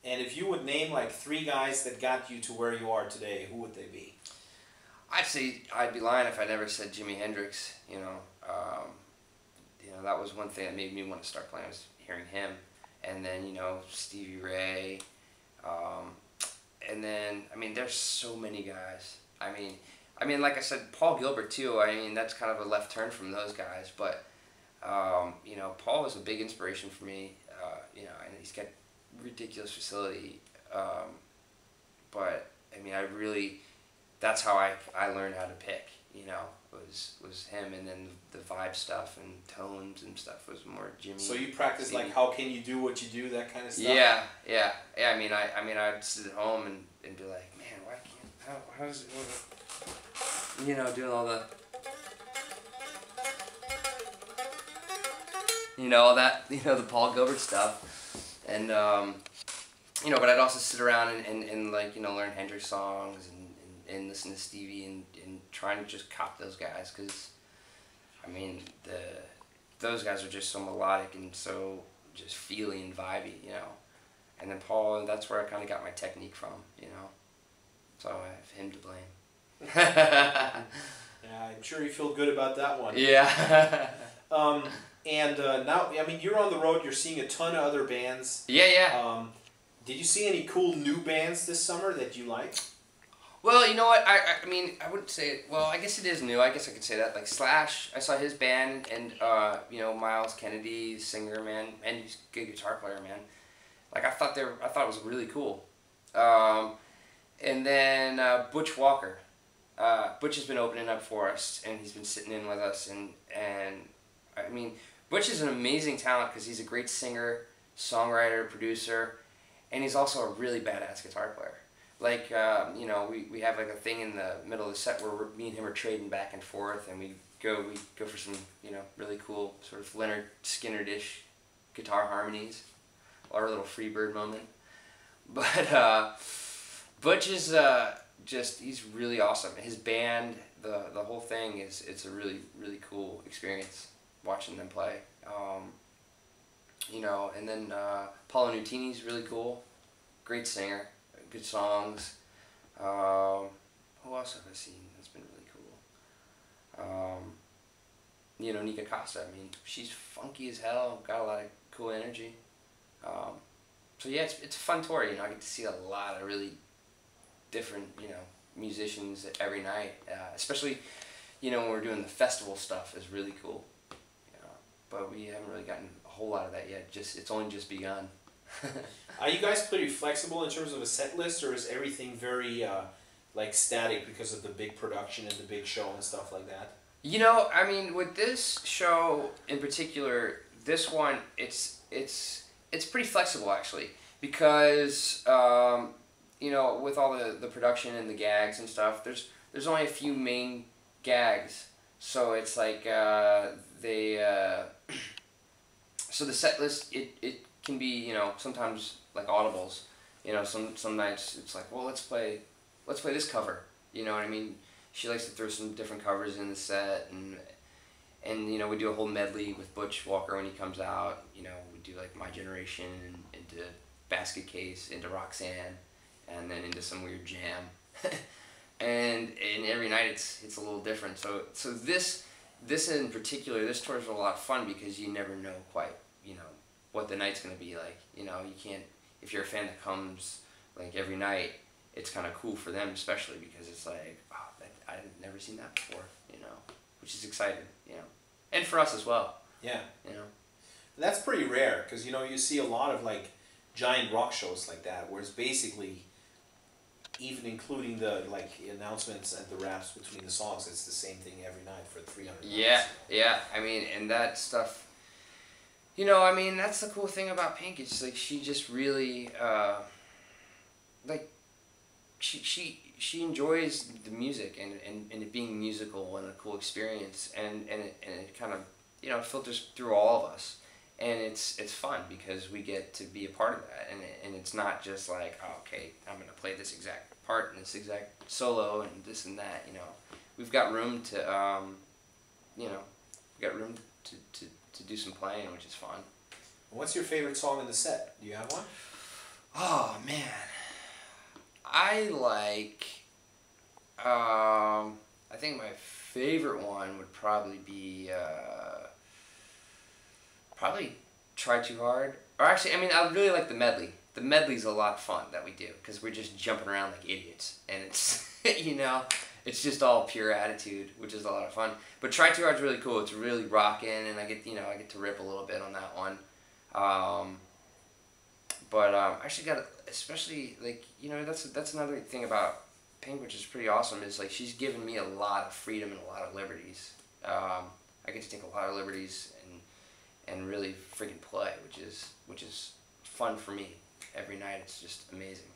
And if you would name like 3 guys that got you to where you are today, who would they be? I'd say I'd be lying if I never said Jimi Hendrix. That was one thing that made me want to start playing, was hearing him. And then Stevie Ray. And then there's so many guys. Like I said, Paul Gilbert too. That's kind of a left turn from those guys, but Paul was a big inspiration for me. And he's got ridiculous facility. But that's how I learned how to pick. Was him, and then the vibe stuff and tones and stuff was more Jimmy. So you practice like how can you do what you do, that kind of stuff. Yeah. I'd sit at home and be like, man, why can't how does it doing all the all that the Paul Gilbert stuff, and but I'd also sit around and learn Hendrix songs and listen to Stevie and trying to just cop those guys, because those guys are just so melodic and so just feely and vibey, and then Paul, that's where I kind of got my technique from, so I have him to blame. Yeah, I'm sure you feel good about that one. Yeah. And now, you're on the road, you're seeing a ton of other bands. Yeah. Did you see any cool new bands this summer that you like? Well, you know what, I wouldn't say it, well, I guess it is new, I guess I could say that, like Slash, I saw his band, and, Miles Kennedy, singer, man, and he's a good guitar player, man. Like, I thought it was really cool. And then, Butch Walker. Butch has been opening up for us, and he's been sitting in with us, and Butch is an amazing talent, because he's a great singer, songwriter, producer, and he's also a really badass guitar player. Like, we have like a thing in the middle of the set where me and him are trading back and forth, and we go for some, really cool sort of Leonard Skinner-ish guitar harmonies, our little Freebird moment. But Butch is he's really awesome. His band, the whole thing it's a really, really cool experience watching them play. And then Paolo Nutini's really cool, great singer. Good songs. Who else have I seen that's been really cool? Nika Costa. She's funky as hell. Got a lot of cool energy. So yeah, it's a fun tour. I get to see a lot of really different musicians every night. Especially when we're doing the festival stuff is really cool. But we haven't really gotten a whole lot of that yet. It's only just begun. Are you guys pretty flexible in terms of a set list, or is everything very static because of the big production and the big show and stuff like that? With this show in particular, this one, it's pretty flexible actually, because with all the production and the gags and stuff, there's only a few main gags, so it's like so the set list it can be sometimes like audibles. Some nights it's like, well, let's play this cover. You know what I mean? She likes to throw some different covers in the set, and we do a whole medley with Butch Walker when he comes out. We do like My Generation, and into Basket Case, into Roxanne, and then into some weird jam. and every night it's a little different. So this in particular, this tour is a lot of fun, because you never know quite what the night's going to be like. You can't, if you're a fan that comes like every night, it's kind of cool for them, especially because it's like, oh, I've never seen that before, which is exciting, and for us as well. Yeah. That's pretty rare, because you see a lot of like giant rock shows like that, where it's basically, even including the announcements and the raps between the songs, it's the same thing every night for 300 nights. Yeah. And that stuff. That's the cool thing about Pink. It's like she just really, she enjoys the music and it being musical and a cool experience, and it kind of filters through all of us, and it's fun because we get to be a part of that, and it's not just like, oh, okay, I'm gonna play this exact part and this exact solo and this and that. We've got room to to do some playing, which is fun. What's your favorite song in the set? Do you have one? Oh I like. I think my favorite one would probably be probably Try Too Hard. Or actually, I mean, I really like the medley. The medley's a lot of fun that we do because we're just jumping around like idiots, and it's you know, it's just all pure attitude, which is a lot of fun. But Try Too Hard's really cool. It's really rocking, and I get to rip a little bit on that one. I actually got, especially like that's another thing about Pink, which is pretty awesome. Is like she's given me a lot of freedom and a lot of liberties. I get to take a lot of liberties and really freaking play, which is fun for me every night. It's just amazing.